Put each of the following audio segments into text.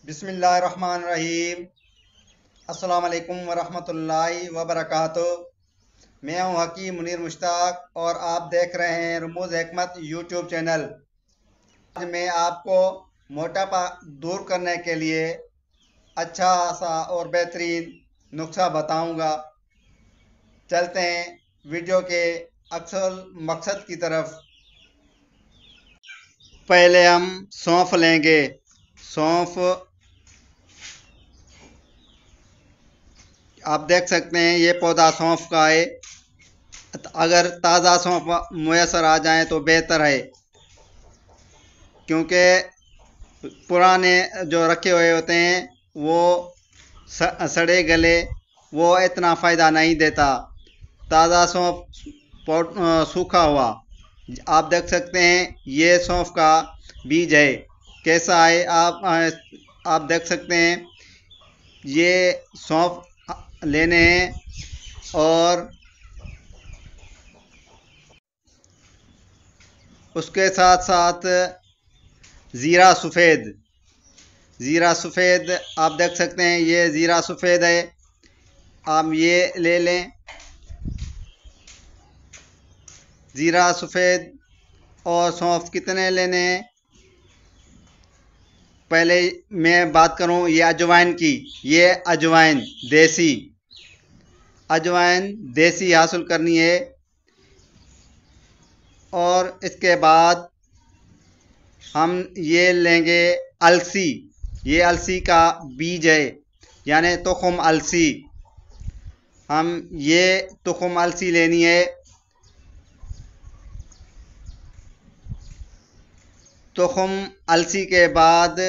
बिस्मिल्लाहिर्रहमानिर्रहीम। अस्सलाम वालेकुम वरहमतुल्लाहि वबरकातुहू। मैं हूं हकीम मुनीर मुश्ताक और आप देख रहे हैं रमूज़ हिकमत यूट्यूब चैनल। आज मैं आपको मोटापा दूर करने के लिए अच्छा सा और बेहतरीन नुस्खा बताऊंगा। चलते हैं वीडियो के असल मकसद की तरफ। पहले हम सौंफ लेंगे। सौंफ आप देख सकते हैं, ये पौधा सौंफ का है। अगर ताज़ा सौंफ मुयसर आ जाए तो बेहतर है, क्योंकि पुराने जो रखे हुए होते हैं वो सड़े गले, वो इतना फ़ायदा नहीं देता। ताज़ा सौंफ सूखा हुआ आप देख सकते हैं, ये सौंफ का बीज है। कैसा है आप देख सकते हैं। ये सौंफ लेने हैं और उसके साथ साथ ज़ीरा सफ़ेद। ज़ीरा सफ़ेद आप देख सकते हैं, ये ज़ीरा सफ़ेद है, आप ये ले लें। ज़ीरा सफ़ेद और सौंफ कितने लेने हैं, पहले मैं बात करूं ये अजवाइन की। ये अजवाइन देसी हासिल करनी है। और इसके बाद हम ये लेंगे अलसी। ये अलसी का बीज है, यानी तुखम अलसी। हम ये तुखम अलसी लेनी है। तुखम अलसी के बाद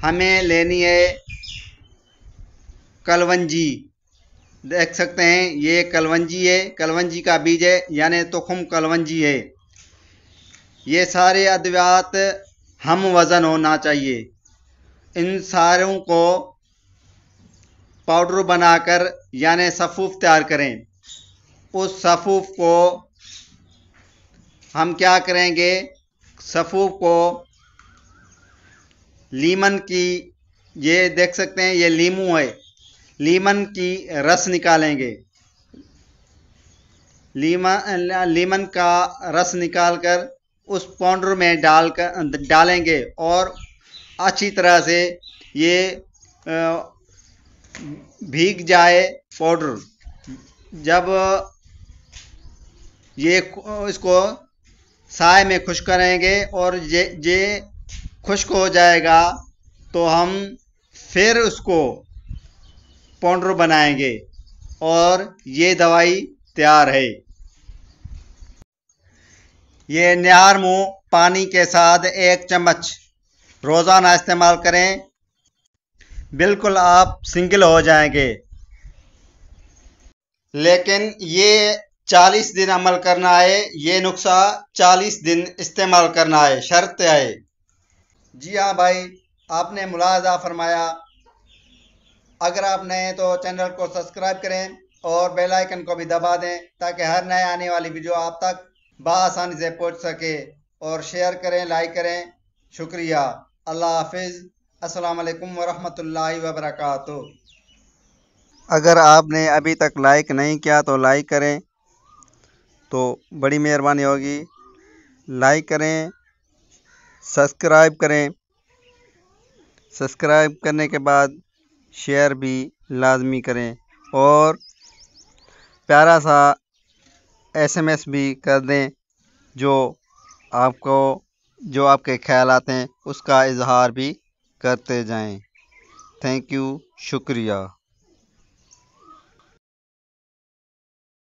हमें लेनी है कलवंजी। देख सकते हैं, ये कलवंजी है, कलवंजी का बीज है, यानी तुखम कलवंजी है। ये सारे अद्वियात हम वज़न होना चाहिए। इन सारों को पाउडर बनाकर यानी सफ़ूफ तैयार करें। उस सफ़ूफ को हम क्या करेंगे, सफ़ूफ को लीमन की, ये देख सकते हैं ये लीमू है, लीमन की रस निकालेंगे। लीमन का रस निकालकर उस पाउडर में डालेंगे और अच्छी तरह से ये भीग जाए पाउडर। जब ये इसको साए में खुश्क करेंगे और ये खुश्क हो जाएगा तो हम फिर उसको पाउडर बनाएंगे और ये दवाई तैयार है। ये निहार मुँह पानी के साथ 1 चम्मच रोज़ाना इस्तेमाल करें, बिल्कुल आप सिंगल हो जाएंगे। लेकिन ये 40 दिन अमल करना है। ये नुस्खा 40 दिन इस्तेमाल करना है, शर्त है। जी हाँ भाई, आपने मुलाहजा फरमाया। अगर आप नए हैं तो चैनल को सब्सक्राइब करें और बेल आइकन को भी दबा दें, ताकि हर नए आने वाली वीडियो आप तक बआसानी से पहुंच सके। और शेयर करें, लाइक करें। शुक्रिया। अल्लाह हाफिज़। अस्सलाम वालेकुम वरहमतुल्लाहि वबरकातुहू। अगर आपने अभी तक लाइक नहीं किया तो लाइक करें, तो बड़ी मेहरबानी होगी। लाइक करें, सब्सक्राइब करें। सब्सक्राइब करने के बाद शेयर भी लाजमी करें और प्यारा सा SMS भी कर दें, जो आपके ख्यालात हैं उसका इजहार भी करते जाएं। थैंक यू, शुक्रिया।